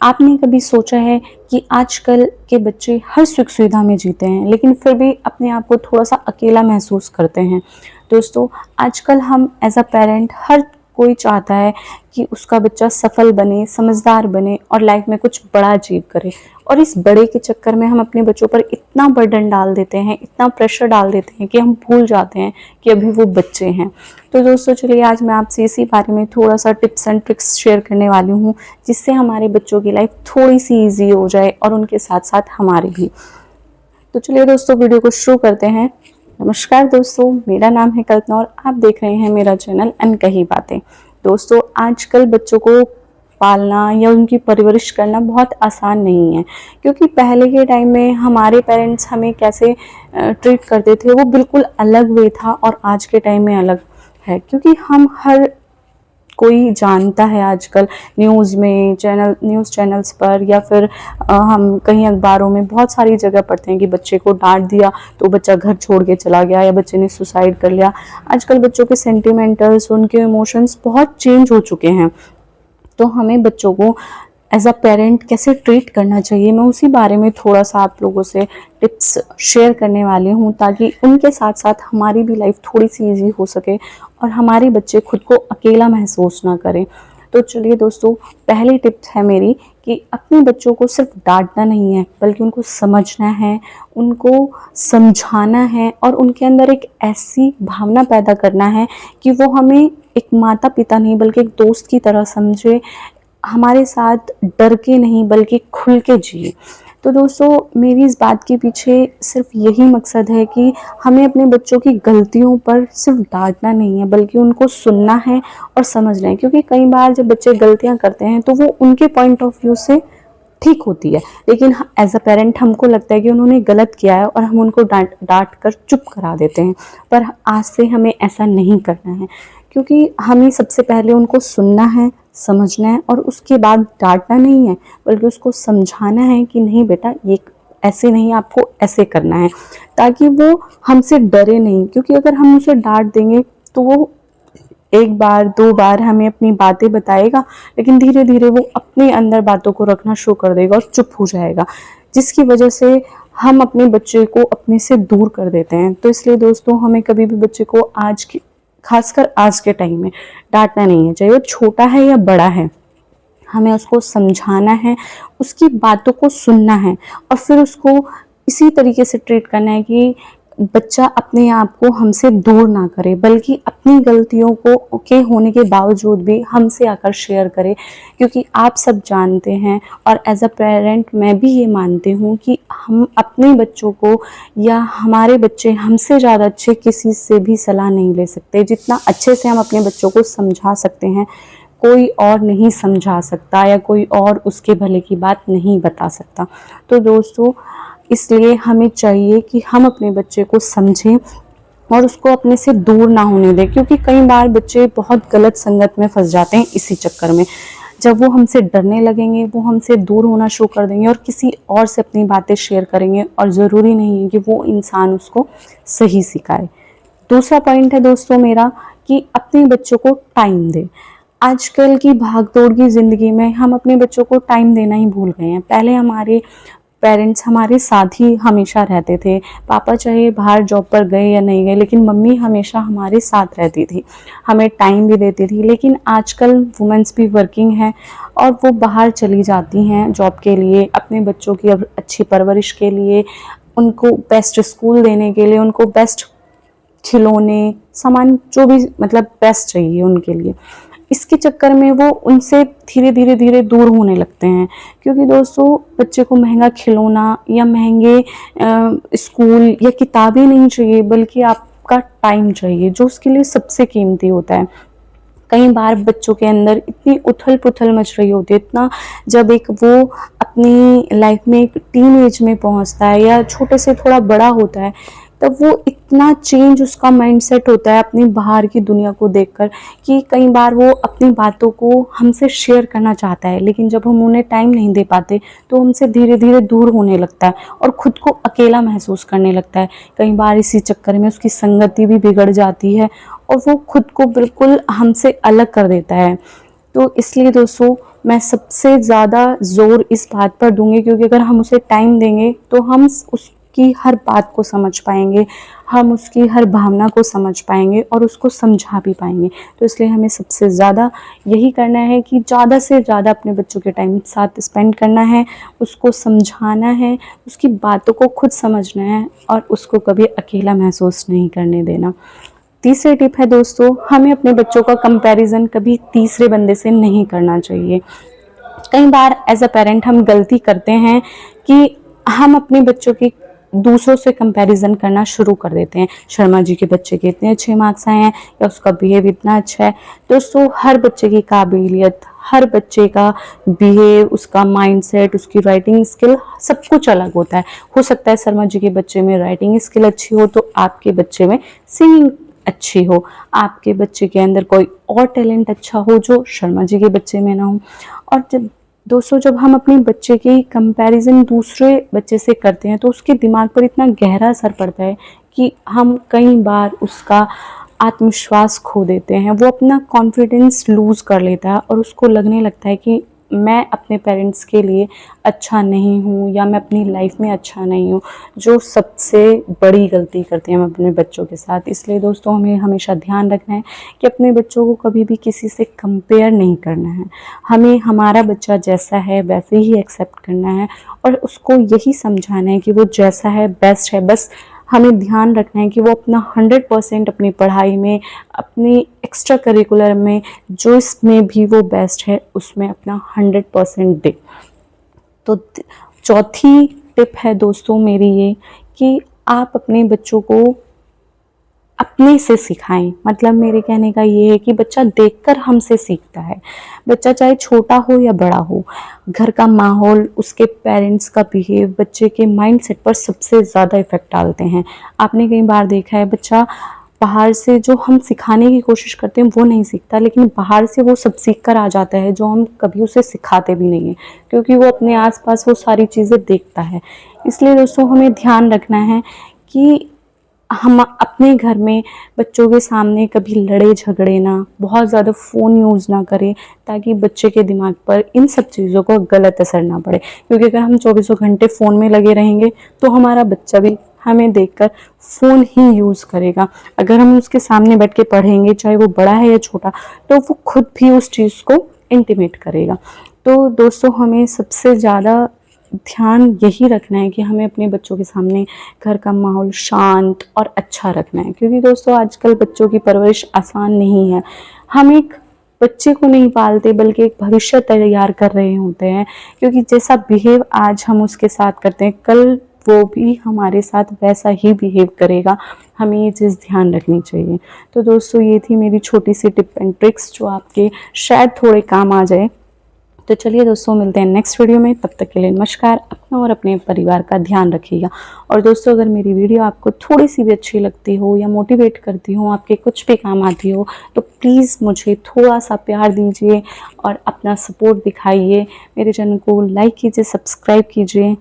आपने कभी सोचा है कि आजकल के बच्चे हर सुख सुविधा में जीते हैं लेकिन फिर भी अपने आप को थोड़ा सा अकेला महसूस करते हैं। दोस्तों, आजकल हम एज अ पेरेंट हर कोई चाहता है कि उसका बच्चा सफल बने, समझदार बने और लाइफ में कुछ बड़ा अचीव करे। और इस बड़े के चक्कर में हम अपने बच्चों पर इतना बर्डन डाल देते हैं, इतना प्रेशर डाल देते हैं कि हम भूल जाते हैं कि अभी वो बच्चे हैं। तो दोस्तों, चलिए आज मैं आपसे इसी बारे में थोड़ा सा टिप्स एंड ट्रिक्स शेयर करने वाली हूँ, जिससे हमारे बच्चों की लाइफ थोड़ी सी ईजी हो जाए और उनके साथ साथ हमारी भी। तो चलिए दोस्तों, वीडियो को शुरू करते हैं। नमस्कार दोस्तों, मेरा नाम है कल्पना और आप देख रहे हैं मेरा चैनल अनकही बातें। दोस्तों, आजकल बच्चों को पालना या उनकी परवरिश करना बहुत आसान नहीं है, क्योंकि पहले के टाइम में हमारे पेरेंट्स हमें कैसे ट्रीट करते थे वो बिल्कुल अलग वे था और आज के टाइम में अलग है। क्योंकि हम हर कोई जानता है आजकल न्यूज़ में, न्यूज़ चैनल्स पर या फिर हम कहीं अखबारों में बहुत सारी जगह पढ़ते हैं कि बच्चे को डांट दिया तो बच्चा घर छोड़ के चला गया या बच्चे ने सुसाइड कर लिया। आजकल बच्चों के सेंटिमेंटल्स, उनके इमोशंस बहुत चेंज हो चुके हैं। तो हमें बच्चों को एज अ पेरेंट कैसे ट्रीट करना चाहिए, मैं उसी बारे में थोड़ा सा आप लोगों से टिप्स शेयर करने वाली हूँ, ताकि उनके साथ साथ हमारी भी लाइफ थोड़ी सी ईजी हो सके और हमारे बच्चे खुद को अकेला महसूस ना करें। तो चलिए दोस्तों, पहली टिप है मेरी कि अपने बच्चों को सिर्फ डांटना नहीं है, बल्कि उनको समझना है, उनको समझाना है और उनके अंदर एक ऐसी भावना पैदा करना है कि वो हमें एक माता पिता नहीं बल्कि एक दोस्त की तरह समझे, हमारे साथ डर के नहीं बल्कि खुल के जिए। तो दोस्तों, मेरी इस बात के पीछे सिर्फ यही मकसद है कि हमें अपने बच्चों की गलतियों पर सिर्फ डांटना नहीं है, बल्कि उनको सुनना है और समझना है। क्योंकि कई बार जब बच्चे गलतियां करते हैं तो वो उनके पॉइंट ऑफ व्यू से ठीक होती है, लेकिन एज अ पेरेंट हमको लगता है कि उन्होंने गलत किया है और हम उनको डांट कर चुप करा देते हैं। पर आज से हमें ऐसा नहीं करना है, क्योंकि हमें सबसे पहले उनको सुनना है, समझना है और उसके बाद डांटना नहीं है, बल्कि उसको समझाना है कि नहीं बेटा, ये ऐसे नहीं, आपको ऐसे करना है, ताकि वो हमसे डरे नहीं। क्योंकि अगर हम उसे डांट देंगे तो वो एक बार दो बार हमें अपनी बातें बताएगा, लेकिन धीरे धीरे वो अपने अंदर बातों को रखना शुरू कर देगा और चुप हो जाएगा, जिसकी वजह से हम अपने बच्चे को अपने से दूर कर देते हैं। तो इसलिए दोस्तों, हमें कभी भी बच्चे को खासकर आज के टाइम में डांटना नहीं है, चाहे वो छोटा है या बड़ा है। हमें उसको समझाना है, उसकी बातों को सुनना है और फिर उसको इसी तरीके से ट्रीट करना है कि बच्चा अपने आप को हमसे दूर ना करे, बल्कि अपनी गलतियों को के होने के बावजूद भी हमसे आकर शेयर करे। क्योंकि आप सब जानते हैं और एज अ पेरेंट मैं भी ये मानती हूँ कि हम अपने बच्चों को या हमारे बच्चे हमसे ज़्यादा अच्छे किसी से भी सलाह नहीं ले सकते। जितना अच्छे से हम अपने बच्चों को समझा सकते हैं, कोई और नहीं समझा सकता या कोई और उसके भले की बात नहीं बता सकता। तो दोस्तों, इसलिए हमें चाहिए कि हम अपने बच्चे को समझें और उसको अपने से दूर ना होने दें। क्योंकि कई बार बच्चे बहुत गलत संगत में फंस जाते हैं इसी चक्कर में। जब वो हमसे डरने लगेंगे, वो हमसे दूर होना शुरू कर देंगे और किसी और से अपनी बातें शेयर करेंगे, और ज़रूरी नहीं है कि वो इंसान उसको सही सिखाए। दूसरा पॉइंट है दोस्तों मेरा कि अपने बच्चों को टाइम दें। आजकल की भागदौड़ की ज़िंदगी में हम अपने बच्चों को टाइम देना ही भूल गए हैं। पहले हमारे पेरेंट्स हमारे साथ ही हमेशा रहते थे, पापा चाहे बाहर जॉब पर गए या नहीं गए, लेकिन मम्मी हमेशा हमारे साथ रहती थी, हमें टाइम भी देती थी। लेकिन आजकल वुमेन्स भी वर्किंग हैं और वो बाहर चली जाती हैं जॉब के लिए, अपने बच्चों की अच्छी परवरिश के लिए, उनको बेस्ट स्कूल देने के लिए, उनको बेस्ट खिलौने, सामान, जो भी मतलब बेस्ट चाहिए उनके लिए। इसके चक्कर में वो उनसे धीरे दूर होने लगते हैं। क्योंकि दोस्तों, बच्चे को महंगा खिलौना या महंगे स्कूल या किताबें नहीं चाहिए, बल्कि आपका टाइम चाहिए, जो उसके लिए सबसे कीमती होता है। कई बार बच्चों के अंदर इतनी उथल पुथल मच रही होती है, इतना जब एक वो अपनी लाइफ में एक टीन एज में पहुंचता है या छोटे से थोड़ा बड़ा होता है, तब वो इतना चेंज उसका माइंडसेट होता है अपनी बाहर की दुनिया को देखकर, कि कई बार वो अपनी बातों को हमसे शेयर करना चाहता है, लेकिन जब हम उन्हें टाइम नहीं दे पाते तो हमसे धीरे धीरे दूर होने लगता है और खुद को अकेला महसूस करने लगता है। कई बार इसी चक्कर में उसकी संगति भी बिगड़ जाती है और वो खुद को बिल्कुल हमसे अलग कर देता है। तो इसलिए दोस्तों, मैं सबसे ज़्यादा ज़ोर इस बात पर दूंगी, क्योंकि अगर हम उसे टाइम देंगे तो हम उसकी हर बात को समझ पाएंगे, हम उसकी हर भावना को समझ पाएंगे और उसको समझा भी पाएंगे। तो इसलिए हमें सबसे ज़्यादा यही करना है कि ज़्यादा से ज़्यादा अपने बच्चों के टाइम साथ स्पेंड करना है, उसको समझाना है, उसकी बातों को खुद समझना है और उसको कभी अकेला महसूस नहीं करने देना। तीसरी टिप है दोस्तों, हमें अपने बच्चों का कंपैरिजन कभी तीसरे बंदे से नहीं करना चाहिए। कई बार एज अ पेरेंट हम गलती करते हैं कि हम अपने बच्चों की दूसरों से कंपैरिजन करना शुरू कर देते हैं। शर्मा जी के बच्चे के इतने अच्छे मार्क्स आए हैं, या उसका बिहेव इतना अच्छा है। दोस्तों, हर बच्चे की काबिलियत, हर बच्चे का बिहेव, उसका माइंडसेट, उसकी राइटिंग स्किल सब कुछ अलग होता है। हो सकता है शर्मा जी के बच्चे में राइटिंग स्किल अच्छी हो तो आपके बच्चे में सिंगिंग अच्छी हो, आपके बच्चे के अंदर कोई और टैलेंट अच्छा हो जो शर्मा जी के बच्चे में ना हो। और जब हम अपने बच्चे की कंपैरिजन दूसरे बच्चे से करते हैं तो उसके दिमाग पर इतना गहरा असर पड़ता है कि हम कई बार उसका आत्मविश्वास खो देते हैं, वो अपना कॉन्फिडेंस लूज़ कर लेता है और उसको लगने लगता है कि मैं अपने पेरेंट्स के लिए अच्छा नहीं हूँ या मैं अपनी लाइफ में अच्छा नहीं हूँ, जो सबसे बड़ी गलती करते हैं हम अपने बच्चों के साथ। इसलिए दोस्तों, हमें हमेशा ध्यान रखना है कि अपने बच्चों को कभी भी किसी से कंपेयर नहीं करना है। हमें हमारा बच्चा जैसा है वैसे ही एक्सेप्ट करना है और उसको यही समझाना है कि वो जैसा है बेस्ट है। बस हमें ध्यान रखना है कि वो अपना 100% अपनी पढ़ाई में, अपनी एक्स्ट्रा करिकुलर में, जो इसमें भी वो बेस्ट है उसमें अपना 100% दे। तो चौथी टिप है दोस्तों मेरी ये कि आप अपने बच्चों को अपने से सिखाएं। मतलब मेरे कहने का ये है कि बच्चा देखकर हमसे सीखता है। बच्चा चाहे छोटा हो या बड़ा हो, घर का माहौल, उसके पेरेंट्स का बिहेव बच्चे के माइंडसेट पर सबसे ज़्यादा इफेक्ट डालते हैं। आपने कई बार देखा है बच्चा बाहर से जो हम सिखाने की कोशिश करते हैं वो नहीं सीखता, लेकिन बाहर से वो सब सीख कर आ जाता है जो हम कभी उसे सिखाते भी नहीं हैं, क्योंकि वो अपने आसपास वो सारी चीज़ें देखता है। इसलिए दोस्तों, हमें ध्यान रखना है कि हम अपने घर में बच्चों के सामने कभी लड़े झगड़े ना, बहुत ज़्यादा फ़ोन यूज़ ना करें, ताकि बच्चे के दिमाग पर इन सब चीज़ों का गलत असर ना पड़े। क्योंकि अगर हम चौबीसों घंटे फ़ोन में लगे रहेंगे तो हमारा बच्चा भी हमें देखकर फ़ोन ही यूज़ करेगा। अगर हम उसके सामने बैठ के पढ़ेंगे, चाहे वो बड़ा है या छोटा, तो वो खुद भी उस चीज़ को इंटिमेट करेगा। तो दोस्तों, हमें सबसे ज़्यादा ध्यान यही रखना है कि हमें अपने बच्चों के सामने घर का माहौल शांत और अच्छा रखना है, क्योंकि दोस्तों आजकल बच्चों की परवरिश आसान नहीं है। हम एक बच्चे को नहीं पालते बल्कि एक भविष्य तैयार कर रहे होते हैं, क्योंकि जैसा बिहेव आज हम उसके साथ करते हैं कल वो भी हमारे साथ वैसा ही बिहेव करेगा। हमें ये चीज़ ध्यान रखनी चाहिए। तो दोस्तों, ये थी मेरी छोटी सी टिप एंड ट्रिक्स जो आपके शायद थोड़े काम आ जाए। तो चलिए दोस्तों, मिलते हैं नेक्स्ट वीडियो में। तब तक के लिए नमस्कार। अपना और अपने परिवार का ध्यान रखिएगा। और दोस्तों, अगर मेरी वीडियो आपको थोड़ी सी भी अच्छी लगती हो या मोटिवेट करती हो, आपके कुछ भी काम आती हो, तो प्लीज़ मुझे थोड़ा सा प्यार दीजिए और अपना सपोर्ट दिखाइए। मेरे चैनल को लाइक कीजिए, सब्सक्राइब कीजिए।